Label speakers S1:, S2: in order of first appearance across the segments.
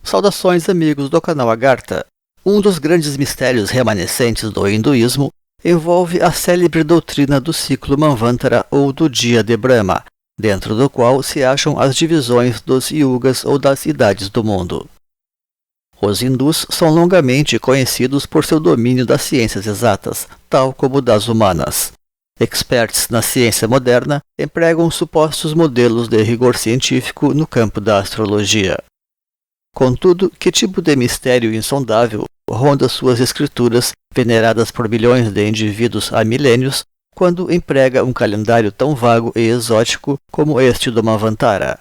S1: Saudações, amigos do canal Agartha. Um dos grandes mistérios remanescentes do hinduísmo envolve a célebre doutrina do ciclo Manvantara ou do Dia de Brahma, dentro do qual se acham as divisões dos yugas ou das idades do mundo. Os hindus são longamente conhecidos por seu domínio das ciências exatas, tal como das humanas. Experts na ciência moderna empregam supostos modelos de rigor científico no campo da astrologia. Contudo, que tipo de mistério insondável ronda suas escrituras, veneradas por milhões de indivíduos há milênios, quando emprega um calendário tão vago e exótico como este do Manvantara?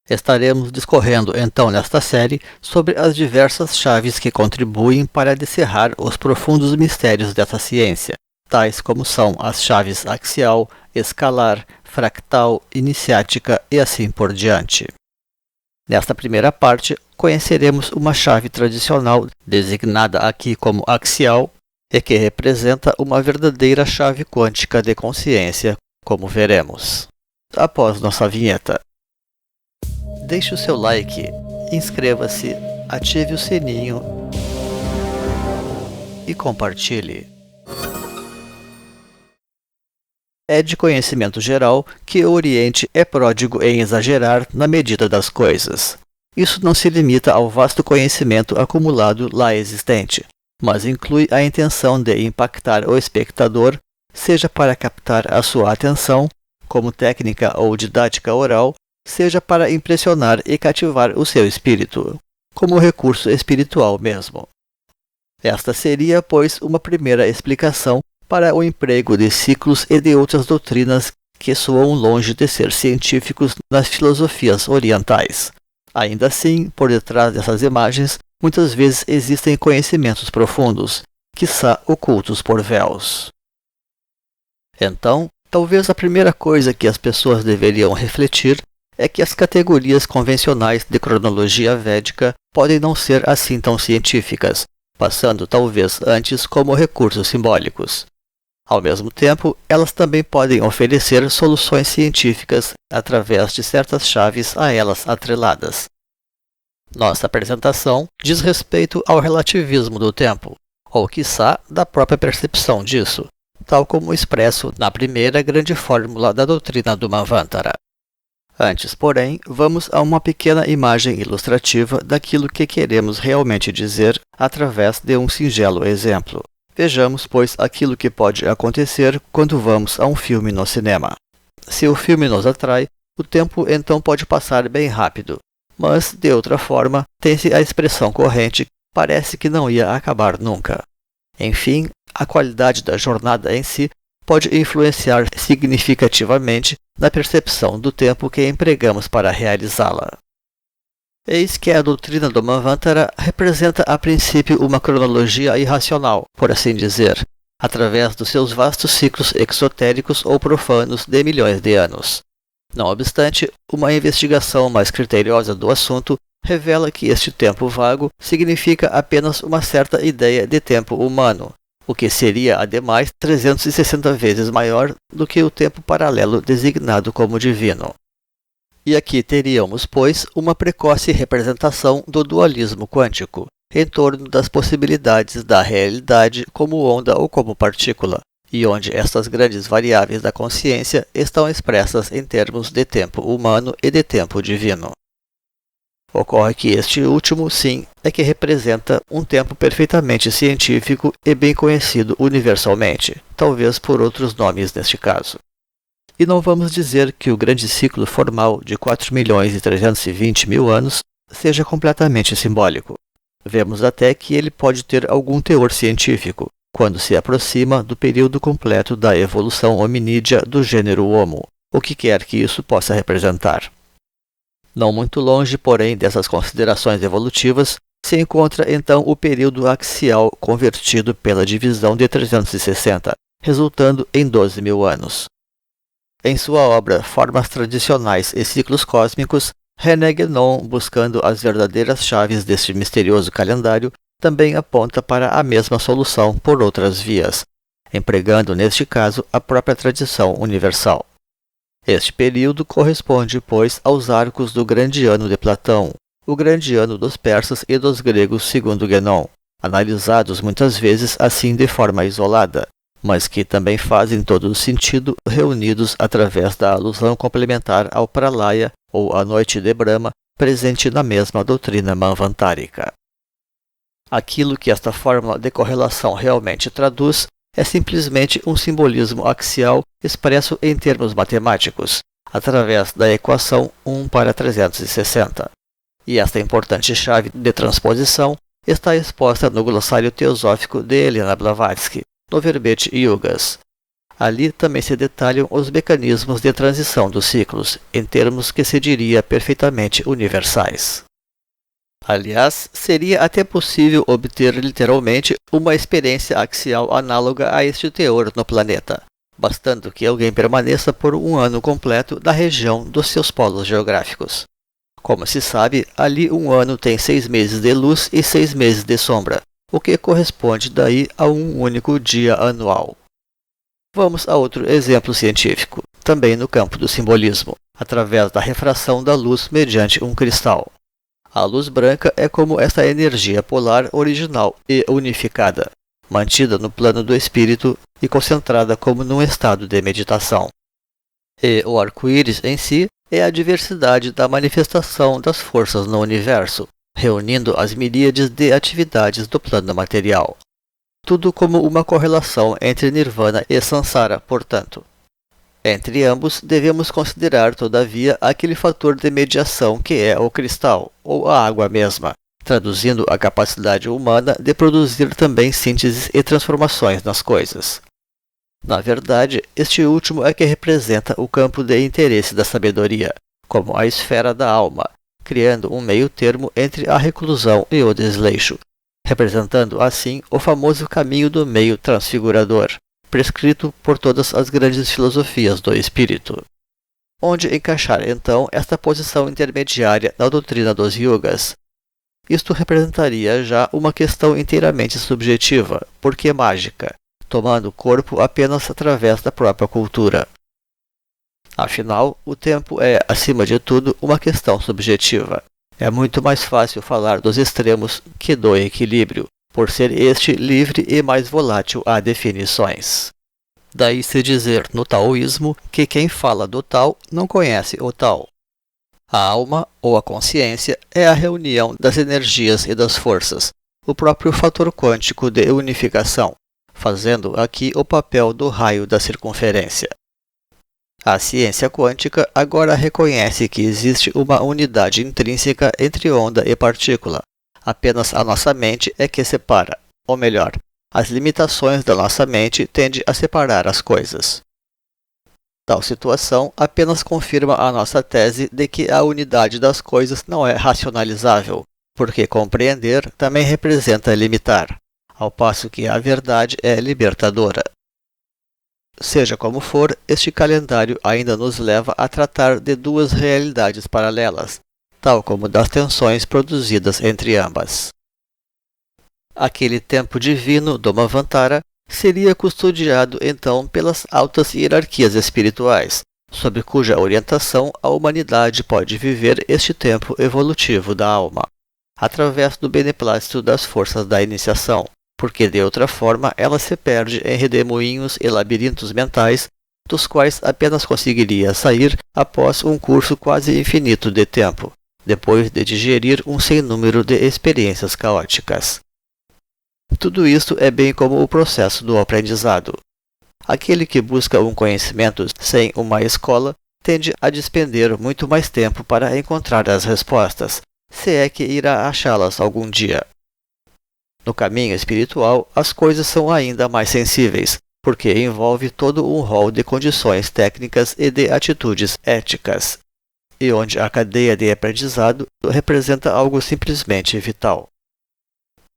S1: Estaremos discorrendo então nesta série sobre as diversas chaves que contribuem para descerrar os profundos mistérios dessa ciência, tais como são as chaves axial, escalar, fractal, iniciática e assim por diante. Nesta primeira parte, conheceremos uma chave tradicional, designada aqui como axial, e que representa uma verdadeira chave quântica de consciência, como veremos após nossa vinheta. Deixe o seu like, inscreva-se, ative o sininho e compartilhe. É de conhecimento geral que o Oriente é pródigo em exagerar na medida das coisas. Isso não se limita ao vasto conhecimento acumulado lá existente, mas inclui a intenção de impactar o espectador, seja para captar a sua atenção, como técnica ou didática oral, seja para impressionar e cativar o seu espírito, como recurso espiritual mesmo. Esta seria, pois, uma primeira explicação para o emprego de ciclos e de outras doutrinas que soam longe de ser científicos nas filosofias orientais. Ainda assim, por detrás dessas imagens, muitas vezes existem conhecimentos profundos, quiçá ocultos por véus. Então, talvez a primeira coisa que as pessoas deveriam refletir é que as categorias convencionais de cronologia védica podem não ser assim tão científicas, passando talvez antes como recursos simbólicos. Ao mesmo tempo, elas também podem oferecer soluções científicas através de certas chaves a elas atreladas. Nossa apresentação diz respeito ao relativismo do tempo, ou quiçá da própria percepção disso, tal como expresso na primeira grande fórmula da doutrina do Manvantara. Antes, porém, vamos a uma pequena imagem ilustrativa daquilo que queremos realmente dizer através de um singelo exemplo. Vejamos, pois, aquilo que pode acontecer quando vamos a um filme no cinema. Se o filme nos atrai, o tempo então pode passar bem rápido, mas, de outra forma, tem-se a expressão corrente, parece que não ia acabar nunca. Enfim, a qualidade da jornada em si pode influenciar significativamente na percepção do tempo que empregamos para realizá-la. Eis que a doutrina do Manvantara representa a princípio uma cronologia irracional, por assim dizer, através dos seus vastos ciclos exotéricos ou profanos de milhões de anos. Não obstante, uma investigação mais criteriosa do assunto revela que este tempo vago significa apenas uma certa ideia de tempo humano, o que seria, ademais, 360 vezes maior do que o tempo paralelo designado como divino. E aqui teríamos, pois, uma precoce representação do dualismo quântico, em torno das possibilidades da realidade como onda ou como partícula, e onde estas grandes variáveis da consciência estão expressas em termos de tempo humano e de tempo divino. Ocorre que este último, sim, é que representa um tempo perfeitamente científico e bem conhecido universalmente, talvez por outros nomes neste caso. E não vamos dizer que o grande ciclo formal de 4.320.000 anos seja completamente simbólico. Vemos até que ele pode ter algum teor científico, quando se aproxima do período completo da evolução hominídea do gênero Homo, o que quer que isso possa representar. Não muito longe, porém, dessas considerações evolutivas, se encontra então o período axial convertido pela divisão de 360, resultando em 12.000 anos. Em sua obra Formas Tradicionais e Ciclos Cósmicos, René Guénon, buscando as verdadeiras chaves deste misterioso calendário, também aponta para a mesma solução por outras vias, empregando neste caso a própria tradição universal. Este período corresponde, pois, aos arcos do grande ano de Platão, o grande ano dos persas e dos gregos segundo Guénon, analisados muitas vezes assim de forma isolada, mas que também fazem todo o sentido reunidos através da alusão complementar ao Pralaya, ou a Noite de Brahma, presente na mesma doutrina manvantárica. Aquilo que esta fórmula de correlação realmente traduz é simplesmente um simbolismo axial expresso em termos matemáticos, através da equação 1/360. E esta importante chave de transposição está exposta no glossário teosófico de Helena Blavatsky, no verbete Yugas. Ali também se detalham os mecanismos de transição dos ciclos, em termos que se diria perfeitamente universais. Aliás, seria até possível obter literalmente uma experiência axial análoga a este teor no planeta, bastando que alguém permaneça por um ano completo na região dos seus polos geográficos. Como se sabe, ali um ano tem 6 meses de luz e 6 meses de sombra, o que corresponde daí a um único dia anual. Vamos a outro exemplo científico, também no campo do simbolismo, através da refração da luz mediante um cristal. A luz branca é como essa energia polar original e unificada, mantida no plano do espírito e concentrada como num estado de meditação. E o arco-íris em si é a diversidade da manifestação das forças no universo, reunindo as miríades de atividades do plano material. Tudo como uma correlação entre Nirvana e Sansara, portanto. Entre ambos, devemos considerar, todavia, aquele fator de mediação que é o cristal, ou a água mesma, traduzindo a capacidade humana de produzir também sínteses e transformações nas coisas. Na verdade, este último é que representa o campo de interesse da sabedoria, como a esfera da alma, criando um meio termo entre a reclusão e o desleixo, representando assim o famoso caminho do meio transfigurador, prescrito por todas as grandes filosofias do espírito. Onde encaixar então esta posição intermediária na doutrina dos yugas? Isto representaria já uma questão inteiramente subjetiva, porque mágica, tomando corpo apenas através da própria cultura. Afinal, o tempo é, acima de tudo, uma questão subjetiva. É muito mais fácil falar dos extremos que do equilíbrio, por ser este livre e mais volátil a definições. Daí se dizer no taoísmo que quem fala do tal não conhece o tal. A alma, ou a consciência, é a reunião das energias e das forças, o próprio fator quântico de unificação, fazendo aqui o papel do raio da circunferência. A ciência quântica agora reconhece que existe uma unidade intrínseca entre onda e partícula. Apenas a nossa mente é que separa, ou melhor, as limitações da nossa mente tendem a separar as coisas. Tal situação apenas confirma a nossa tese de que a unidade das coisas não é racionalizável, porque compreender também representa limitar, ao passo que a verdade é libertadora. Seja como for, este calendário ainda nos leva a tratar de duas realidades paralelas, tal como das tensões produzidas entre ambas. Aquele tempo divino do Manvantara seria custodiado então pelas altas hierarquias espirituais, sob cuja orientação a humanidade pode viver este tempo evolutivo da alma, através do beneplácito das forças da iniciação, porque de outra forma ela se perde em redemoinhos e labirintos mentais, dos quais apenas conseguiria sair após um curso quase infinito de tempo, depois de digerir um sem número de experiências caóticas. Tudo isto é bem como o processo do aprendizado. Aquele que busca um conhecimento sem uma escola tende a despender muito mais tempo para encontrar as respostas, se é que irá achá-las algum dia. No caminho espiritual, as coisas são ainda mais sensíveis, porque envolve todo um rol de condições técnicas e de atitudes éticas, e onde a cadeia de aprendizado representa algo simplesmente vital.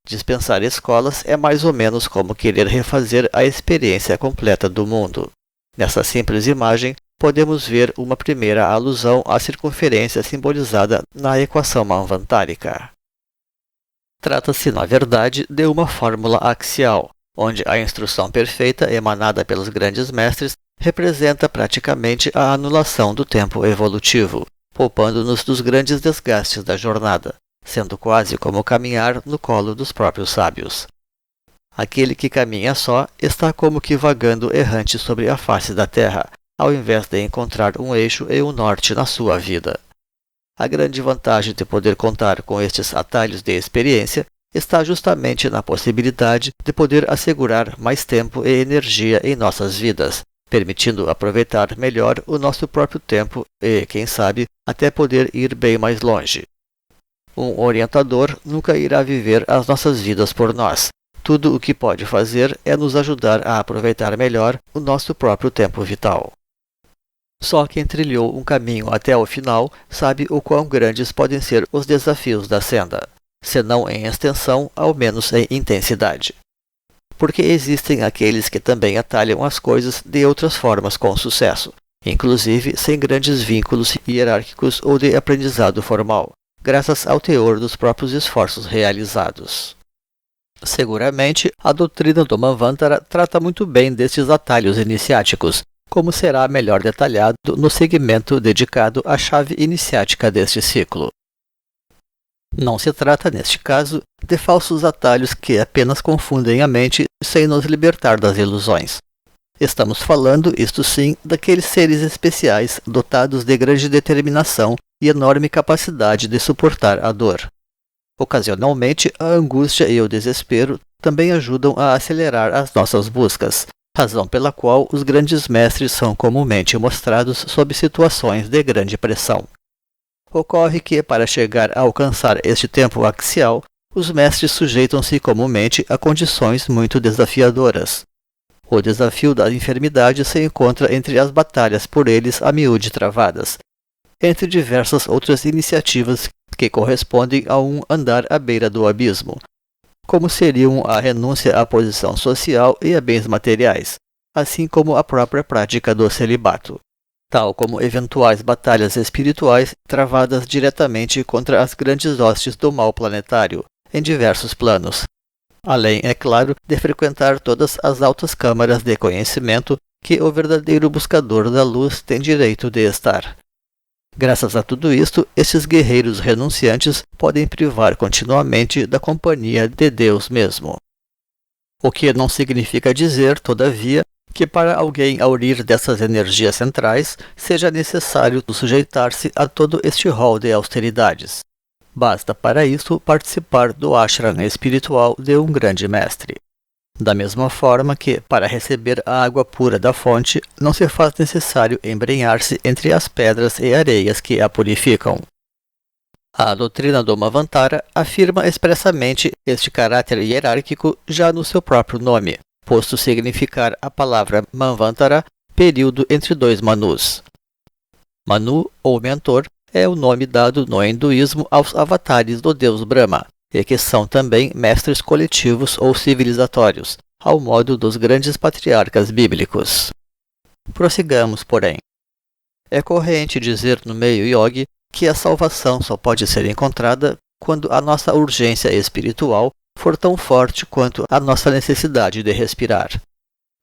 S1: Dispensar escolas é mais ou menos como querer refazer a experiência completa do mundo. Nessa simples imagem, podemos ver uma primeira alusão à circunferência simbolizada na equação manvantárica. Trata-se, na verdade, de uma fórmula axial, onde a instrução perfeita emanada pelos grandes mestres representa praticamente a anulação do tempo evolutivo, poupando-nos dos grandes desgastes da jornada, sendo quase como caminhar no colo dos próprios sábios. Aquele que caminha só está como que vagando errante sobre a face da terra, ao invés de encontrar um eixo e um norte na sua vida. A grande vantagem de poder contar com estes atalhos de experiência está justamente na possibilidade de poder assegurar mais tempo e energia em nossas vidas, permitindo aproveitar melhor o nosso próprio tempo e, quem sabe, até poder ir bem mais longe. Um orientador nunca irá viver as nossas vidas por nós. Tudo o que pode fazer é nos ajudar a aproveitar melhor o nosso próprio tempo vital. Só quem trilhou um caminho até o final sabe o quão grandes podem ser os desafios da senda, se não em extensão, ao menos em intensidade. Porque existem aqueles que também atalham as coisas de outras formas com sucesso, inclusive sem grandes vínculos hierárquicos ou de aprendizado formal, graças ao teor dos próprios esforços realizados. Seguramente, a doutrina do Manvantara trata muito bem destes atalhos iniciáticos, como será melhor detalhado no segmento dedicado à chave iniciática deste ciclo. Não se trata, neste caso, de falsos atalhos que apenas confundem a mente sem nos libertar das ilusões. Estamos falando, isto sim, daqueles seres especiais dotados de grande determinação e enorme capacidade de suportar a dor. Ocasionalmente, a angústia e o desespero também ajudam a acelerar as nossas buscas, razão pela qual os grandes mestres são comumente mostrados sob situações de grande pressão. Ocorre que, para chegar a alcançar este tempo axial, os mestres sujeitam-se comumente a condições muito desafiadoras. O desafio da enfermidade se encontra entre as batalhas por eles a miúde travadas, entre diversas outras iniciativas que correspondem a um andar à beira do abismo, como seriam a renúncia à posição social e a bens materiais, assim como a própria prática do celibato, tal como eventuais batalhas espirituais travadas diretamente contra as grandes hostes do mal planetário, em diversos planos, além, é claro, de frequentar todas as altas câmaras de conhecimento que o verdadeiro buscador da luz tem direito de estar. Graças a tudo isto, esses guerreiros renunciantes podem privar continuamente da companhia de Deus mesmo. O que não significa dizer, todavia, que para alguém aurir dessas energias centrais seja necessário sujeitar-se a todo este rol de austeridades. Basta para isso participar do ashram espiritual de um grande mestre. Da mesma forma que, para receber a água pura da fonte, não se faz necessário embrenhar-se entre as pedras e areias que a purificam. A doutrina do Manvantara afirma expressamente este caráter hierárquico já no seu próprio nome, posto significar a palavra Manvantara, período entre dois Manus. Manu, ou mentor, é o nome dado no hinduísmo aos avatares do deus Brahma, e que são também mestres coletivos ou civilizatórios, ao modo dos grandes patriarcas bíblicos. Prossigamos, porém. É corrente dizer no meio yogi que a salvação só pode ser encontrada quando a nossa urgência espiritual for tão forte quanto a nossa necessidade de respirar.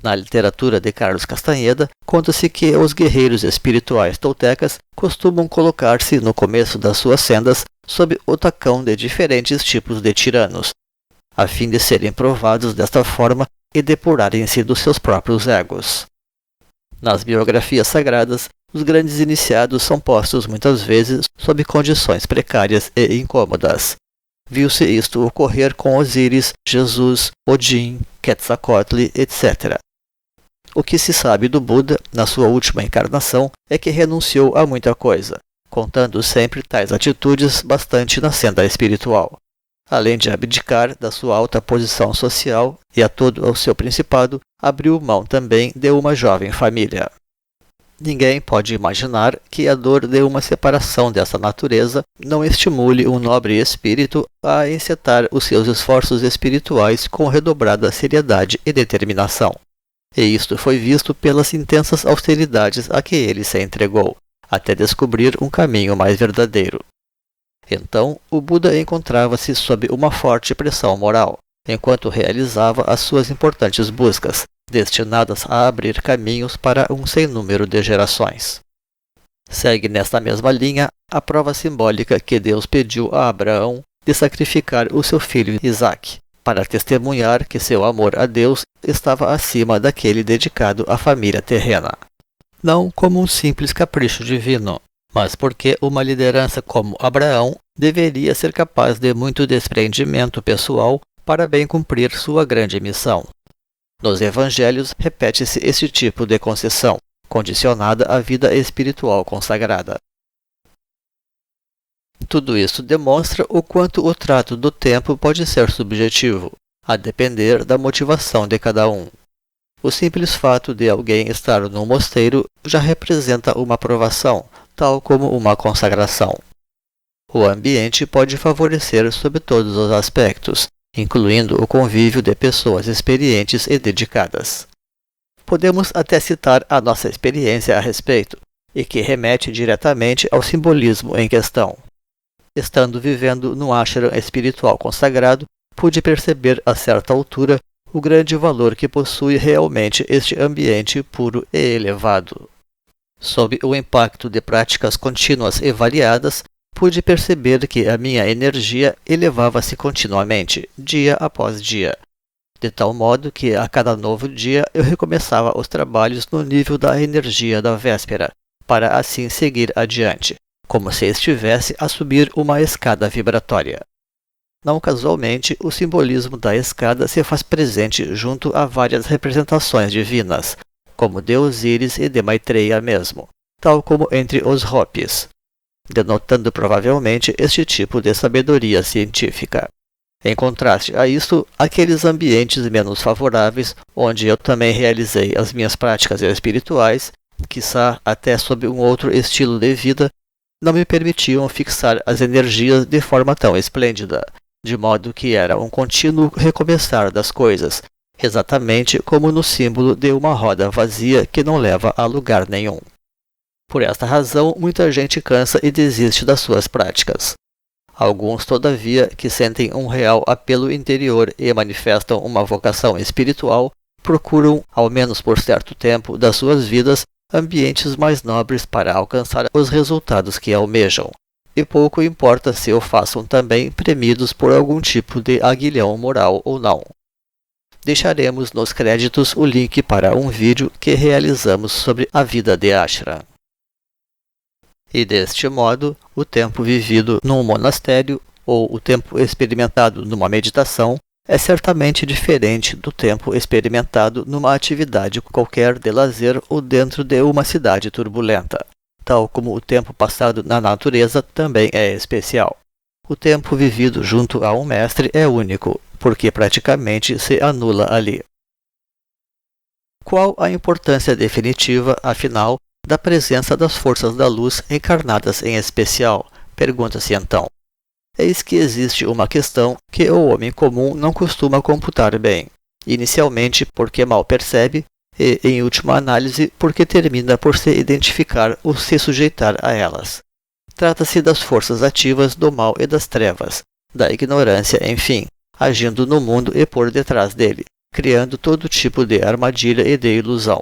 S1: Na literatura de Carlos Castaneda, conta-se que os guerreiros espirituais toltecas costumam colocar-se no começo das suas sendas sob o tacão de diferentes tipos de tiranos, a fim de serem provados desta forma e depurarem-se dos seus próprios egos. Nas biografias sagradas, os grandes iniciados são postos muitas vezes sob condições precárias e incômodas. Viu-se isto ocorrer com Osíris, Jesus, Odin, Quetzalcoatl, etc. O que se sabe do Buda, na sua última encarnação, é que renunciou a muita coisa, contando sempre tais atitudes bastante na senda espiritual. Além de abdicar da sua alta posição social e a todo o seu principado, abriu mão também de uma jovem família. Ninguém pode imaginar que a dor de uma separação dessa natureza não estimule um nobre espírito a encetar os seus esforços espirituais com redobrada seriedade e determinação. E isto foi visto pelas intensas austeridades a que ele se entregou, até descobrir um caminho mais verdadeiro. Então, o Buda encontrava-se sob uma forte pressão moral, enquanto realizava as suas importantes buscas, destinadas a abrir caminhos para um sem número de gerações. Segue nesta mesma linha a prova simbólica que Deus pediu a Abraão de sacrificar o seu filho Isaque, para testemunhar que seu amor a Deus estava acima daquele dedicado à família terrena. Não como um simples capricho divino, mas porque uma liderança como Abraão deveria ser capaz de muito desprendimento pessoal para bem cumprir sua grande missão. Nos evangelhos repete-se esse tipo de concessão, condicionada à vida espiritual consagrada. Tudo isso demonstra o quanto o trato do tempo pode ser subjetivo, a depender da motivação de cada um. O simples fato de alguém estar num mosteiro já representa uma provação, tal como uma consagração. O ambiente pode favorecer sob todos os aspectos, incluindo o convívio de pessoas experientes e dedicadas. Podemos até citar a nossa experiência a respeito, e que remete diretamente ao simbolismo em questão. Estando vivendo num ashram espiritual consagrado, pude perceber a certa altura o grande valor que possui realmente este ambiente puro e elevado. Sob o impacto de práticas contínuas e variadas, pude perceber que a minha energia elevava-se continuamente, dia após dia, de tal modo que a cada novo dia eu recomeçava os trabalhos no nível da energia da véspera, para assim seguir adiante, como se estivesse a subir uma escada vibratória. Não casualmente, o simbolismo da escada se faz presente junto a várias representações divinas, como de Osíris e de Maitreya mesmo, tal como entre os Hopis, denotando provavelmente este tipo de sabedoria científica. Em contraste a isso, aqueles ambientes menos favoráveis, onde eu também realizei as minhas práticas espirituais, quiçá até sob um outro estilo de vida, não me permitiam fixar as energias de forma tão esplêndida, de modo que era um contínuo recomeçar das coisas, exatamente como no símbolo de uma roda vazia que não leva a lugar nenhum. Por esta razão, muita gente cansa e desiste das suas práticas. Alguns, todavia, que sentem um real apelo interior e manifestam uma vocação espiritual, procuram, ao menos por certo tempo das suas vidas, ambientes mais nobres para alcançar os resultados que almejam, e pouco importa se o façam também premidos por algum tipo de aguilhão moral ou não. Deixaremos nos créditos o link para um vídeo que realizamos sobre a vida de ashram. E deste modo, o tempo vivido num monastério ou o tempo experimentado numa meditação é certamente diferente do tempo experimentado numa atividade qualquer de lazer ou dentro de uma cidade turbulenta, tal como o tempo passado na natureza também é especial. O tempo vivido junto a um mestre é único, porque praticamente se anula ali. Qual a importância definitiva, afinal, da presença das forças da luz encarnadas em especial? Pergunta-se então. Eis que existe uma questão que o homem comum não costuma computar bem, inicialmente porque mal percebe e, em última análise, porque termina por se identificar ou se sujeitar a elas. Trata-se das forças ativas do mal e das trevas, da ignorância, enfim, agindo no mundo e por detrás dele, criando todo tipo de armadilha e de ilusão.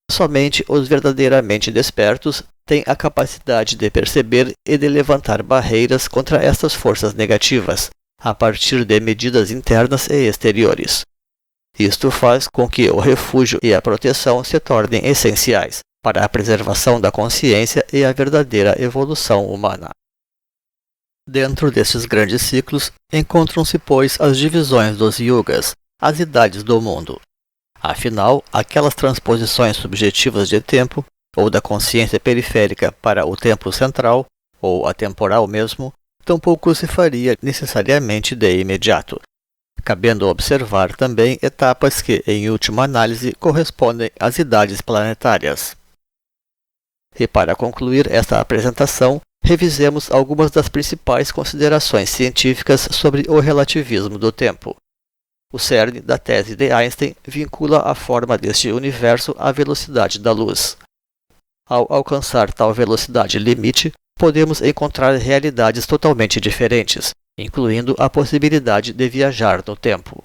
S1: Somente os verdadeiramente despertos têm a capacidade de perceber e de levantar barreiras contra estas forças negativas, a partir de medidas internas e exteriores. Isto faz com que o refúgio e a proteção se tornem essenciais para a preservação da consciência e a verdadeira evolução humana. Dentro destes grandes ciclos, encontram-se, pois, as divisões dos yugas, as idades do mundo. Afinal, aquelas transposições subjetivas de tempo, ou da consciência periférica para o tempo central, ou atemporal mesmo, tampouco se faria necessariamente de imediato, cabendo observar também etapas que, em última análise, correspondem às idades planetárias. E para concluir esta apresentação, revisemos algumas das principais considerações científicas sobre o relativismo do tempo. O cerne da tese de Einstein vincula a forma deste universo à velocidade da luz. Ao alcançar tal velocidade limite, podemos encontrar realidades totalmente diferentes, incluindo a possibilidade de viajar no tempo.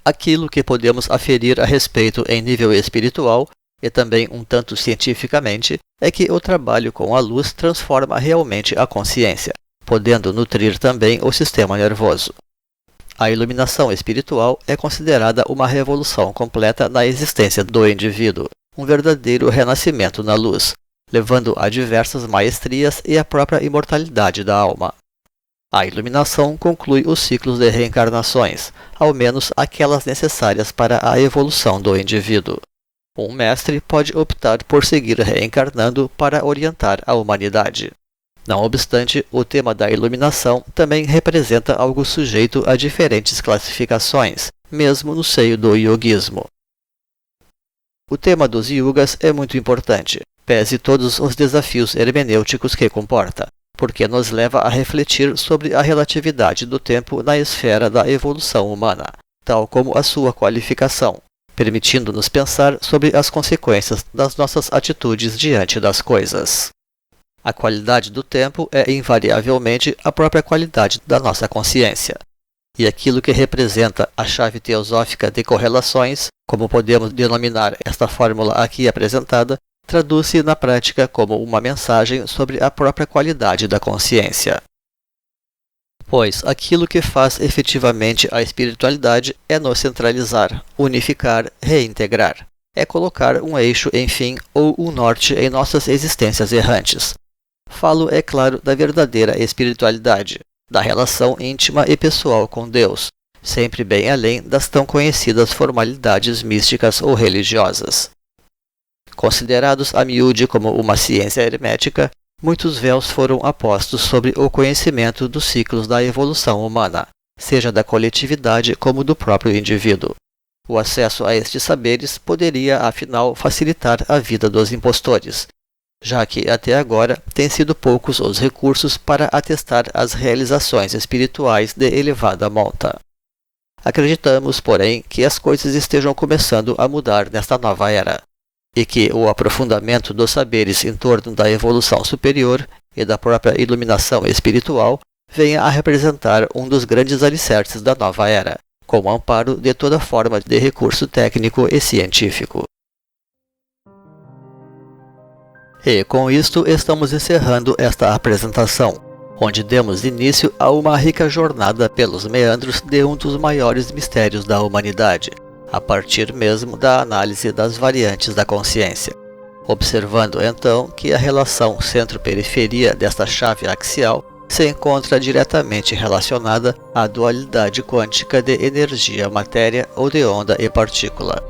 S1: Aquilo que podemos aferir a respeito em nível espiritual e também um tanto cientificamente, é que o trabalho com a luz transforma realmente a consciência, podendo nutrir também o sistema nervoso. A iluminação espiritual é considerada uma revolução completa na existência do indivíduo, um verdadeiro renascimento na luz, levando a diversas maestrias e a própria imortalidade da alma. A iluminação conclui os ciclos de reencarnações, ao menos aquelas necessárias para a evolução do indivíduo. Um mestre pode optar por seguir reencarnando para orientar a humanidade. Não obstante, o tema da iluminação também representa algo sujeito a diferentes classificações, mesmo no seio do yogismo. O tema dos yugas é muito importante, pese todos os desafios hermenêuticos que comporta, porque nos leva a refletir sobre a relatividade do tempo na esfera da evolução humana, tal como a sua qualificação, permitindo-nos pensar sobre as consequências das nossas atitudes diante das coisas. A qualidade do tempo é invariavelmente a própria qualidade da nossa consciência. E aquilo que representa a chave teosófica de correlações, como podemos denominar esta fórmula aqui apresentada, traduz-se na prática como uma mensagem sobre a própria qualidade da consciência. Pois aquilo que faz efetivamente a espiritualidade é nos centralizar, unificar, reintegrar. É colocar um eixo, enfim, ou um norte em nossas existências errantes. Falo, é claro, da verdadeira espiritualidade, da relação íntima e pessoal com Deus, sempre bem além das tão conhecidas formalidades místicas ou religiosas. Considerados a miúde como uma ciência hermética, muitos véus foram apostos sobre o conhecimento dos ciclos da evolução humana, seja da coletividade como do próprio indivíduo. O acesso a estes saberes poderia, afinal, facilitar a vida dos impostores, já que até agora têm sido poucos os recursos para atestar as realizações espirituais de elevada monta. Acreditamos, porém, que as coisas estejam começando a mudar nesta nova era, e que o aprofundamento dos saberes em torno da evolução superior e da própria iluminação espiritual venha a representar um dos grandes alicerces da nova era, com o amparo de toda forma de recurso técnico e científico. E com isto estamos encerrando esta apresentação, onde demos início a uma rica jornada pelos meandros de um dos maiores mistérios da humanidade, a partir mesmo da análise das variantes da consciência, observando então que a relação centro-periferia desta chave axial se encontra diretamente relacionada à dualidade quântica de energia-matéria ou de onda e partícula.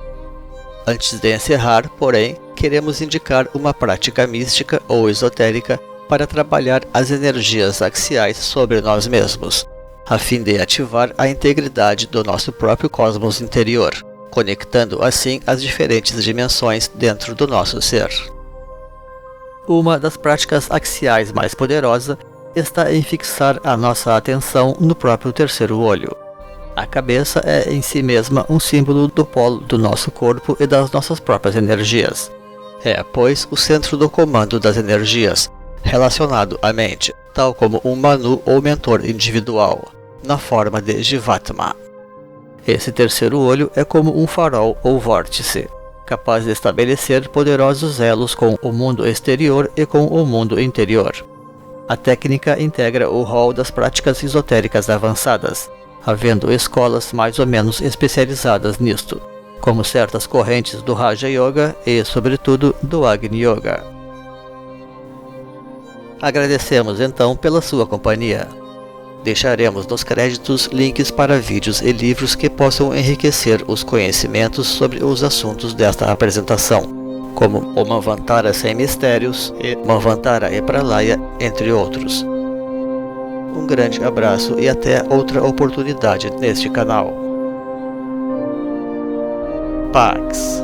S1: Antes de encerrar, porém, queremos indicar uma prática mística ou esotérica para trabalhar as energias axiais sobre nós mesmos, a fim de ativar a integridade do nosso próprio cosmos interior, conectando assim as diferentes dimensões dentro do nosso ser. Uma das práticas axiais mais poderosa está em fixar a nossa atenção no próprio terceiro olho. A cabeça é em si mesma um símbolo do polo do nosso corpo e das nossas próprias energias. É, pois, o centro do comando das energias, relacionado à mente, tal como um Manu ou mentor individual, na forma de Jivatma. Esse terceiro olho é como um farol ou vórtice, capaz de estabelecer poderosos elos com o mundo exterior e com o mundo interior. A técnica integra o rol das práticas esotéricas avançadas, havendo escolas mais ou menos especializadas nisto, como certas correntes do Raja Yoga e, sobretudo, do Agni Yoga. Agradecemos então pela sua companhia. Deixaremos nos créditos links para vídeos e livros que possam enriquecer os conhecimentos sobre os assuntos desta apresentação, como o Manvantara Sem Mistérios e Manvantara e Pralaya, entre outros. Um grande abraço e até outra oportunidade neste canal. Pax.